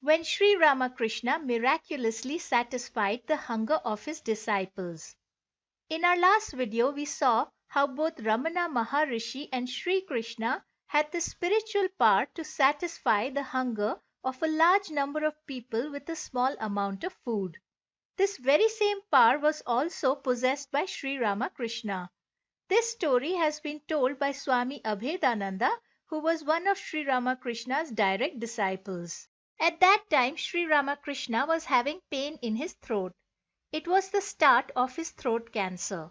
when Sri Ramakrishna miraculously satisfied the hunger of his disciples. In our last video, we saw how both Ramana Maharshi and Sri Krishna had the spiritual power to satisfy the hunger of a large number of people with a small amount of food. This very same power was also possessed by Sri Ramakrishna. This story has been told by Swami Abhedananda, who was one of Sri Ramakrishna's direct disciples. At that time, Sri Ramakrishna was having pain in his throat. It was the start of his throat cancer.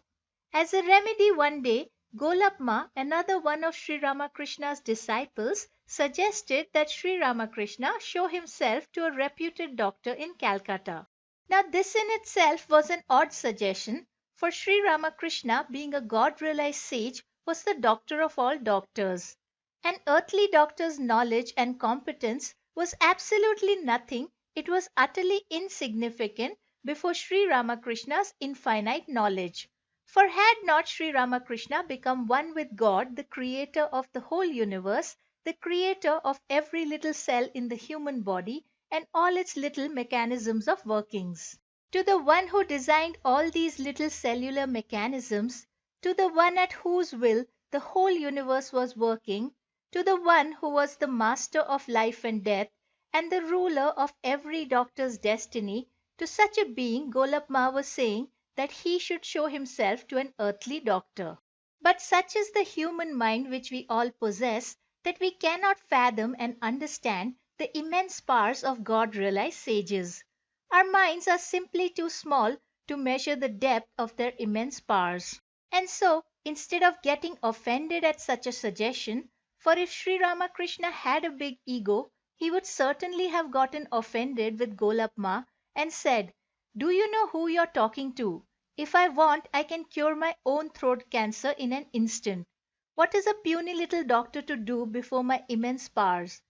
As a remedy, one day, Golapma, another one of Sri Ramakrishna's disciples, suggested that Sri Ramakrishna show himself to a reputed doctor in Calcutta. Now, this in itself was an odd suggestion, for Sri Ramakrishna, being a God-realized sage, was the doctor of all doctors. An earthly doctor's knowledge and competence was absolutely nothing, it was utterly insignificant before Sri Ramakrishna's infinite knowledge. For had not Sri Ramakrishna become one with God, the creator of the whole universe, the creator of every little cell in the human body and all its little mechanisms of workings? To the one who designed all these little cellular mechanisms, to the one at whose will the whole universe was working, to the one who was the master of life and death and the ruler of every doctor's destiny, to such a being Golapma was saying that he should show himself to an earthly doctor. But such is the human mind which we all possess that we cannot fathom and understand the immense powers of God-realized sages. Our minds are simply too small to measure the depth of their immense powers. And so, instead of getting offended at such a suggestion, for if Sri Ramakrishna had a big ego, he would certainly have gotten offended with Golapma and said, "Do you know who you're talking to? If I want, I can cure my own throat cancer in an instant. What is a puny little doctor to do before my immense powers?"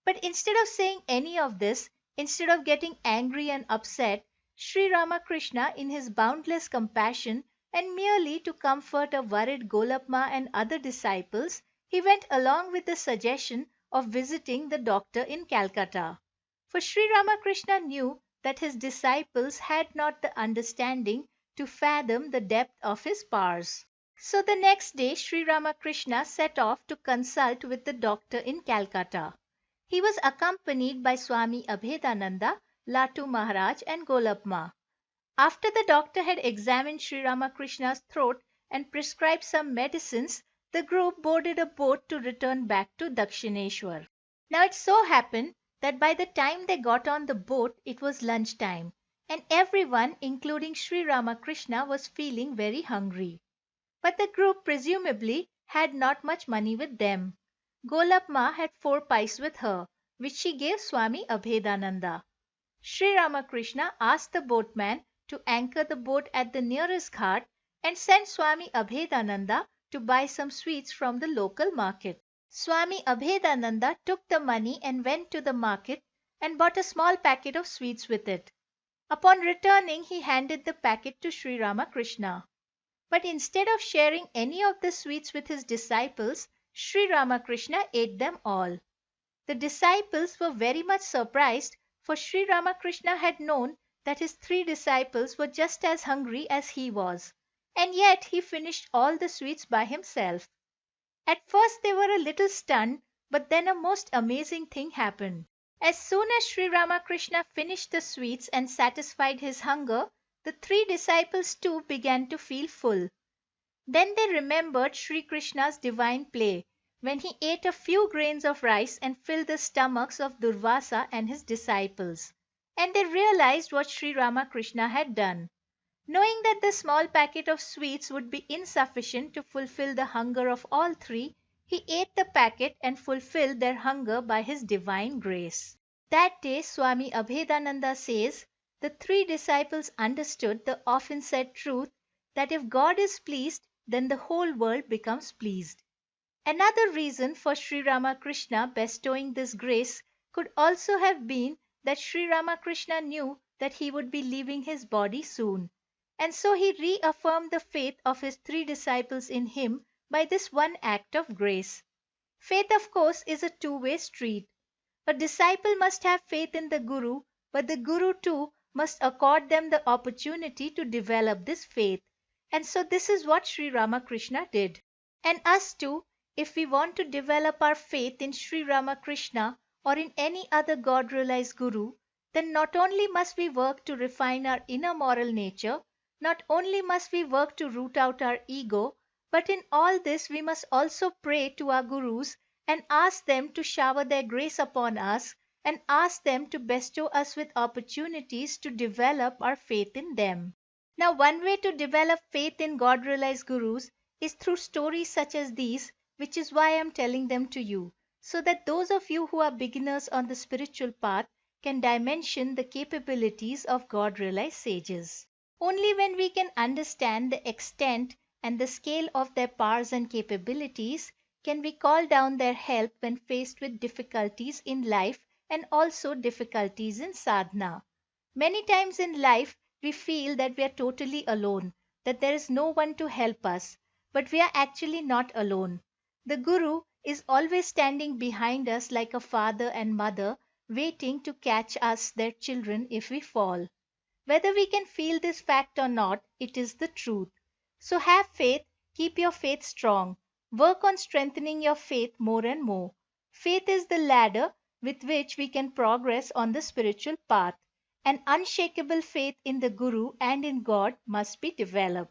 But instead of saying any of this, instead of getting angry and upset, Sri Ramakrishna, in his boundless compassion and merely to comfort a worried Golapma and other disciples, he went along with the suggestion of visiting the doctor in Calcutta. For Sri Ramakrishna knew that his disciples had not the understanding to fathom the depth of his powers. So the next day Sri Ramakrishna set off to consult with the doctor in Calcutta. He was accompanied by Swami Abhedananda, Latu Maharaj and Golapma. After the doctor had examined Sri Ramakrishna's throat and prescribed some medicines, the group boarded a boat to return back to Dakshineshwar. Now it so happened that by the time they got on the boat it was lunch time, and everyone, including Sri Ramakrishna, was feeling very hungry. But the group presumably had not much money with them. Golapma had 4 pice with her, which she gave Swami Abhedananda. Sri Ramakrishna asked the boatman to anchor the boat at the nearest ghat and sent Swami Abhedananda to buy some sweets from the local market. Swami Abhedananda took the money and went to the market and bought a small packet of sweets with it. Upon returning, he handed the packet to Sri Ramakrishna. But instead of sharing any of the sweets with his disciples, Sri Ramakrishna ate them all. The disciples were very much surprised, for Sri Ramakrishna had known that his 3 disciples were just as hungry as he was, and yet he finished all the sweets by himself. At first they were a little stunned, but then a most amazing thing happened. As soon as Sri Ramakrishna finished the sweets and satisfied his hunger, the 3 disciples too began to feel full. Then they remembered Sri Krishna's divine play, when he ate a few grains of rice and filled the stomachs of Durvasa and his disciples. And they realized what Sri Ramakrishna had done. Knowing that the small packet of sweets would be insufficient to fulfill the hunger of all 3, he ate the packet and fulfilled their hunger by his divine grace. That day, Swami Abhedananda says, the 3 disciples understood the often said truth that if God is pleased, then the whole world becomes pleased. Another reason for Sri Ramakrishna bestowing this grace could also have been that Sri Ramakrishna knew that he would be leaving his body soon, and so he reaffirmed the faith of his 3 disciples in him by this one act of grace. Faith, of course, is a two-way street. A disciple must have faith in the Guru, but the Guru too must accord them the opportunity to develop this faith. And so this is what Sri Ramakrishna did. And us too, if we want to develop our faith in Sri Ramakrishna or in any other God realized Guru, then not only must we work to refine our inner moral nature, not only must we work to root out our ego, but in all this we must also pray to our Gurus and ask them to shower their grace upon us and ask them to bestow us with opportunities to develop our faith in them. Now, one way to develop faith in God realized Gurus is through stories such as these, which is why I am telling them to you, so that those of you who are beginners on the spiritual path can dimension the capabilities of God realized sages. Only when we can understand the extent and the scale of their powers and capabilities can we call down their help when faced with difficulties in life and also difficulties in sadhana. Many times in life we feel that we are totally alone, that there is no one to help us, but we are actually not alone. The Guru is always standing behind us like a father and mother, waiting to catch us, their children, if we fall. Whether we can feel this fact or not, it is the truth. So have faith, keep your faith strong. Work on strengthening your faith more and more. Faith is the ladder with which we can progress on the spiritual path. An unshakable faith in the Guru and in God must be developed.